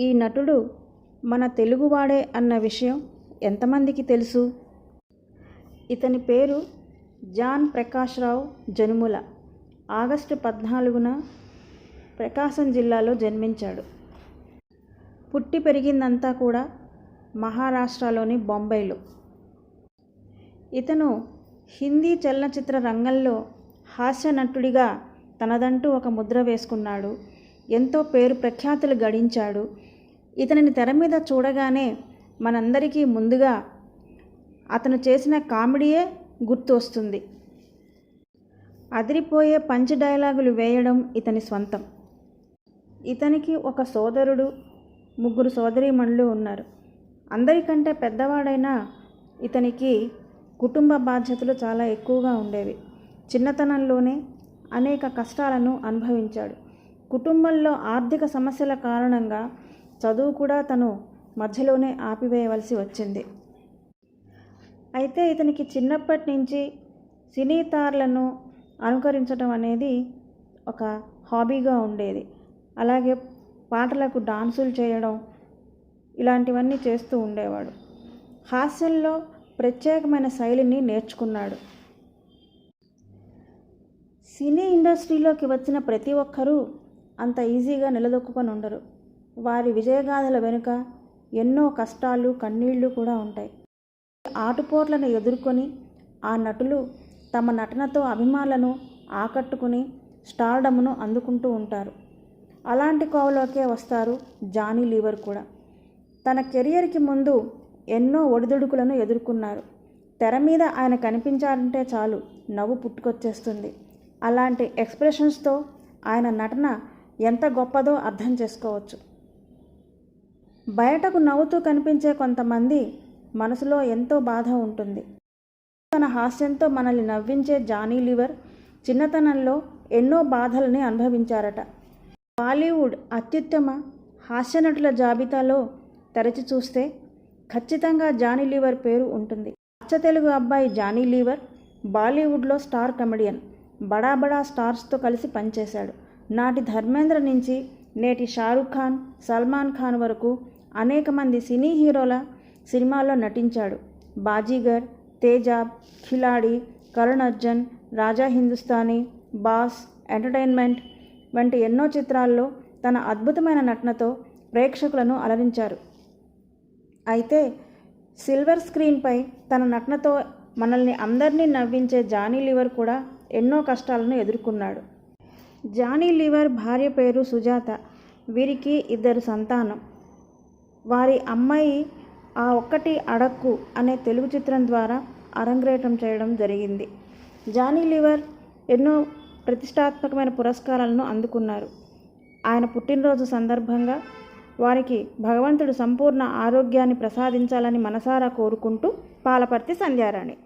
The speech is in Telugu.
ఈ నటుడు మన తెలుగువాడే అన్న విషయం ఎంతమందికి తెలుసు? ఇతని పేరు జాన్ ప్రకాష్ రావు జనుముల. ఆగస్టు 14న ప్రకాశం జిల్లాలో జన్మించాడు. పుట్టి పెరిగిందంతా కూడా మహారాష్ట్రలోని బొంబాయిలో. ఇతను హిందీ చలనచిత్ర రంగంలో హాస్య నటుడిగా తనదంటూ ఒక ముద్ర వేసుకున్నాడు. ఎంతో పేరు ప్రఖ్యాతులు గడించాడు. ఇతనిని తెర మీద చూడగానే మనందరికీ ముందుగా అతను చేసిన కామెడీయే గుర్తు వస్తుంది. అదిరిపోయే పంచ్ డైలాగులు వేయడం ఇతని స్వంతం. ఇతనికి ఒక సోదరుడు, 3 సోదరీమణులు ఉన్నారు. అందరికంటే పెద్దవాడైన ఇతనికి కుటుంబ బాధ్యతలు చాలా ఎక్కువగా ఉండేవి. చిన్నతనంలోనే అనేక కష్టాలను అనుభవించాడు. కుటుంబంలో ఆర్థిక సమస్యల కారణంగా చదువు కూడా తను మధ్యలోనే ఆపివేయవలసి వచ్చింది. అయితే ఇతనికి చిన్నప్పటి నుంచి సినీ తారలను అనుకరించడం అనేది ఒక హాబీగా ఉండేది. అలాగే పాటలకు డాన్సులు చేయడం, ఇలాంటివన్నీ చేస్తూ ఉండేవాడు. హాస్యంలో ప్రత్యేకమైన శైలిని నేర్చుకున్నాడు. సినీ ఇండస్ట్రీలోకి వచ్చిన ప్రతి ఒక్కరూ అంత ఈజీగా నిలదొక్కుకొని ఉండరు. వారి విజయగాథల వెనుక ఎన్నో కష్టాలు, కన్నీళ్లు కూడా ఉంటాయి. ఆటుపోట్లను ఎదుర్కొని ఆ నటులు తమ నటనతో అభిమానులను ఆకట్టుకుని స్టార్డమ్ను అందుకుంటూ ఉంటారు. అలాంటి కోవలోకే వస్తారు జానీ లీవర్ కూడా. తన కెరియర్కి ముందు ఎన్నో ఒడిదుడుకులను ఎదుర్కొన్నారు. తెర మీద ఆయన కనిపించారంటే చాలు నవ్వు పుట్టుకొచ్చేస్తుంది. అలాంటి ఎక్స్ప్రెషన్స్తో ఆయన నటన ఎంత గొప్పదో అర్థం చేసుకోవచ్చు. బయటకు నవ్వుతూ కనిపించే కొంతమంది మనసులో ఎంతో బాధ ఉంటుంది. తన హాస్యంతో మనల్ని నవ్వించే జానీ లీవర్ చిన్నతనంలో ఎన్నో బాధలని అనుభవించారట. బాలీవుడ్ అత్యుత్తమ హాస్యనటుల జాబితాలో తెరచి చూస్తే ఖచ్చితంగా జానీ లీవర్ పేరు ఉంటుంది. అచ్చ తెలుగు అబ్బాయి జానీ లీవర్ బాలీవుడ్లో స్టార్ కమెడియన్. బడా బడా స్టార్స్తో కలిసి పనిచేశాడు. నాటి ధర్మేంద్ర నుంచి నేటి షారుఖ్ ఖాన్, సల్మాన్ ఖాన్ వరకు అనేక మంది సినీ హీరోల సినిమాల్లో నటించాడు. బాజీగర్, తేజాబ్, ఖిలాడి, కరణ్ అర్జున్, రాజా హిందుస్తానీ, బాస్, ఎంటర్టైన్మెంట్ వంటి ఎన్నో చిత్రాల్లో తన అద్భుతమైన నటనతో ప్రేక్షకులను అలరించారు. అయితే సిల్వర్ స్క్రీన్పై తన నటనతో మనల్ని అందరినీ నవ్వించే జానీ లీవర్ కూడా ఎన్నో కష్టాలను ఎదుర్కొన్నాడు. జానీ లీవర్ భార్య పేరు సుజాత. వీరికి 2 సంతానం. వారి అమ్మాయి ఆ ఒక్కటి అడక్కు అనే తెలుగు చిత్రం ద్వారా అరంగేట్రం చేయడం జరిగింది. జానీ లీవర్ ఎన్నో ప్రతిష్టాత్మకమైన పురస్కారాలను అందుకున్నారు. ఆయన పుట్టినరోజు సందర్భంగా వారికి భగవంతుడు సంపూర్ణ ఆరోగ్యాన్ని ప్రసాదించాలని మనసారా కోరుకుంటూ పాలపర్తి సంధ్యారాణి.